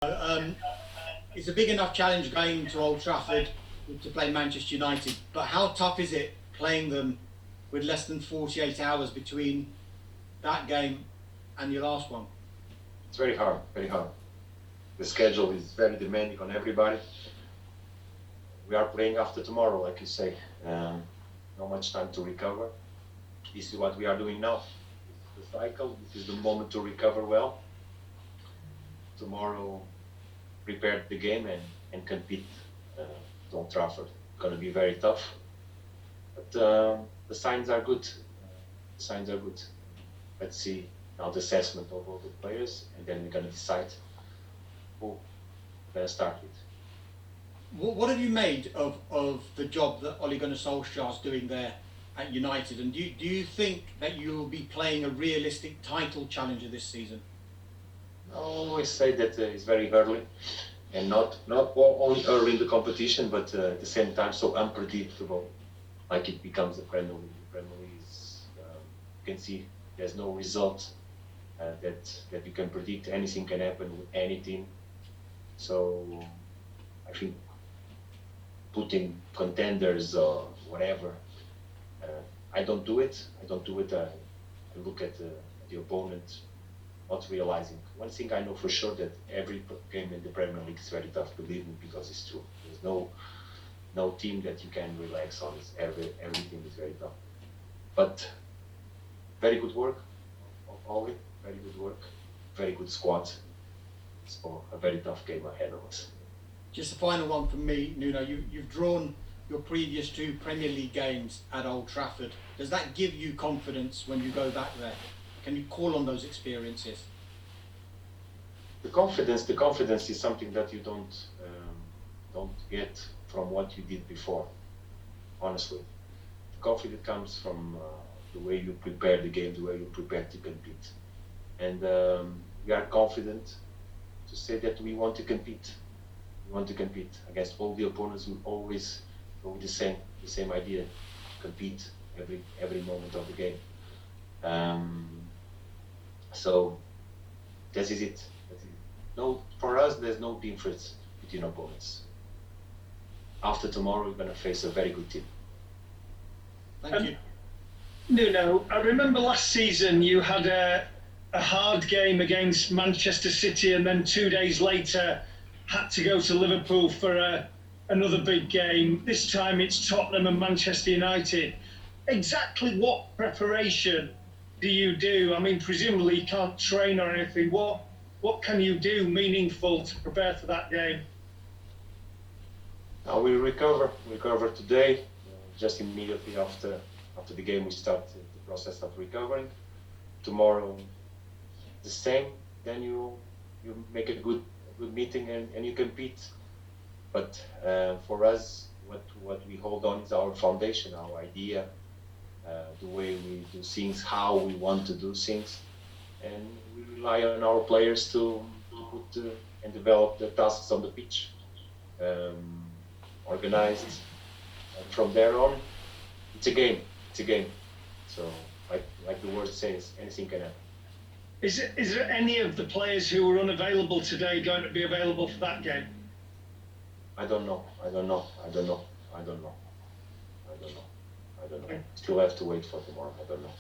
It's a big enough challenge going to Old Trafford to play Manchester United, but how tough is it playing them with less than 48 hours between that game and your last one? It's very hard, very hard. The schedule is very demanding on everybody. We are playing after tomorrow, like you say. Not much time to recover. This is what we are doing now. This is the cycle. This is the moment to recover well. Tomorrow, prepare the game and compete at Old Trafford. It's going to be very tough. But the signs are good. The signs are good. Let's see now the assessment of all the players, and then we're going to decide who we're going to start with. What have you made of the job that Ole Gunnar Solskjaer's doing there at United? And do you think that you'll be playing a realistic title challenger this season? I always say that it's very early, and not only early in the competition, but at the same time so unpredictable, like it becomes the Premier League. The Premier League is, you can see there's no result that you can predict. Anything can happen with any team. So I think putting contenders or whatever, I don't do it. I look at the opponent, not realizing. One thing I know for sure, that every game in the Premier League is very tough, believe me, because it's true. There's no team that you can relax on. Everything is very tough. But very good work of Oli, very good work, very good squad. So a very tough game ahead of us. Just a final one from me, Nuno. You've drawn your previous two Premier League games at Old Trafford. Does that give you confidence when you go back there? Can you call on those experiences? The confidence is something that you don't get from what you did before. Honestly, the confidence comes from the way you prepare the game, the way you prepare to compete, and we are confident to say that we want to compete. We want to compete against all the opponents. We always go with the same idea: compete every moment of the game. So this is it. No, for us, there's no difference between opponents. After tomorrow, we're going to face a very good team. Thank you. Nuno, I remember last season you had a hard game against Manchester City, and then 2 days later had to go to Liverpool for another big game. This time it's Tottenham and Manchester United. Exactly what preparation do you do? I mean, presumably you can't train or anything. What can you do meaningful to prepare for that game? Now we recover today. Just immediately after the game, we start the process of recovering. Tomorrow, the same. Then you make a good meeting and you compete. But for us, what we hold on is our foundation, our idea, the way we do things, how we want to do things, and we rely on our players to put and develop the tasks on the pitch, organized. And from there on, it's a game. So, like the word says, anything can happen. Is there any of the players who were unavailable today going to be available for that game? I don't know. Still have to wait for tomorrow. I don't know.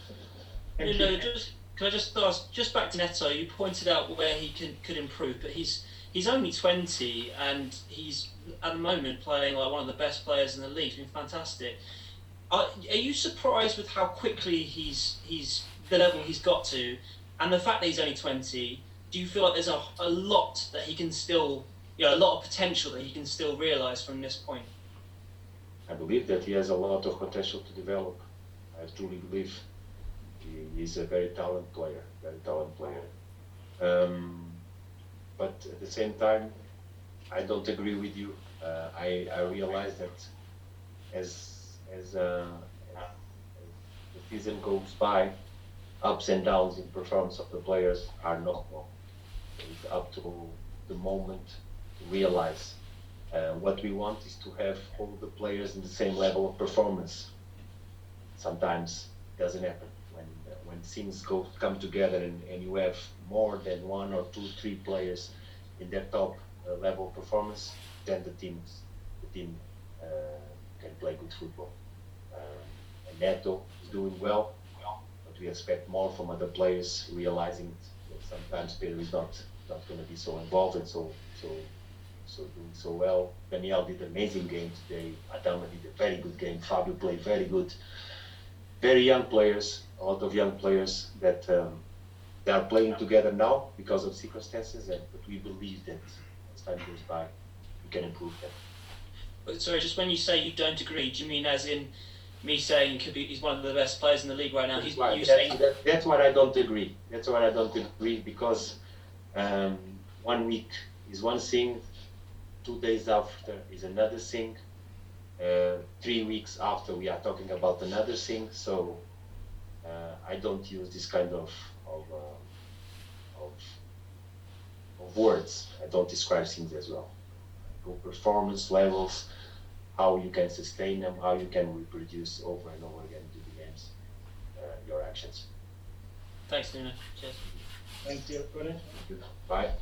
Can I just ask, just back to Neto, you pointed out where he could improve, but he's only 20 and he's at the moment playing like one of the best players in the league. He's been fantastic. Are you surprised with how quickly he's the level he's got to, and the fact that he's only 20? Do you feel like there's a lot that he can still, a lot of potential that he can still realise from this point? I believe that he has a lot of potential to develop. I truly believe he's a very talented player. But at the same time, I don't agree with you. I realize that as the season goes by, ups and downs in performance of the players are normal. It's up to the moment to realize. What we want is to have all the players in the same level of performance. Sometimes it doesn't happen. When things come together and you have more than one or two, three players in their top level performance, then the team can play good football. And Neto is doing well, but we expect more from other players, realizing that sometimes Pedro is not going to be so involved and so doing so well. Daniel did an amazing game today. Adama did a very good game. Fabio played very good. Very young players, a lot of young players that they are playing together now because of circumstances, but we believe that as time goes by, we can improve that. But sorry, just when you say you don't agree, do you mean as in me saying he's one of the best players in the league right now? That's what I don't agree. That's what I don't agree, because 1 week is one thing, 2 days after is another thing, 3 weeks after we are talking about another thing. So I don't use this kind of words. I don't describe things as well. I go performance levels, how you can sustain them, how you can reproduce over and over again to the games, your actions. Thanks, Nuno. Cheers. Thank you. Brilliant. Bye.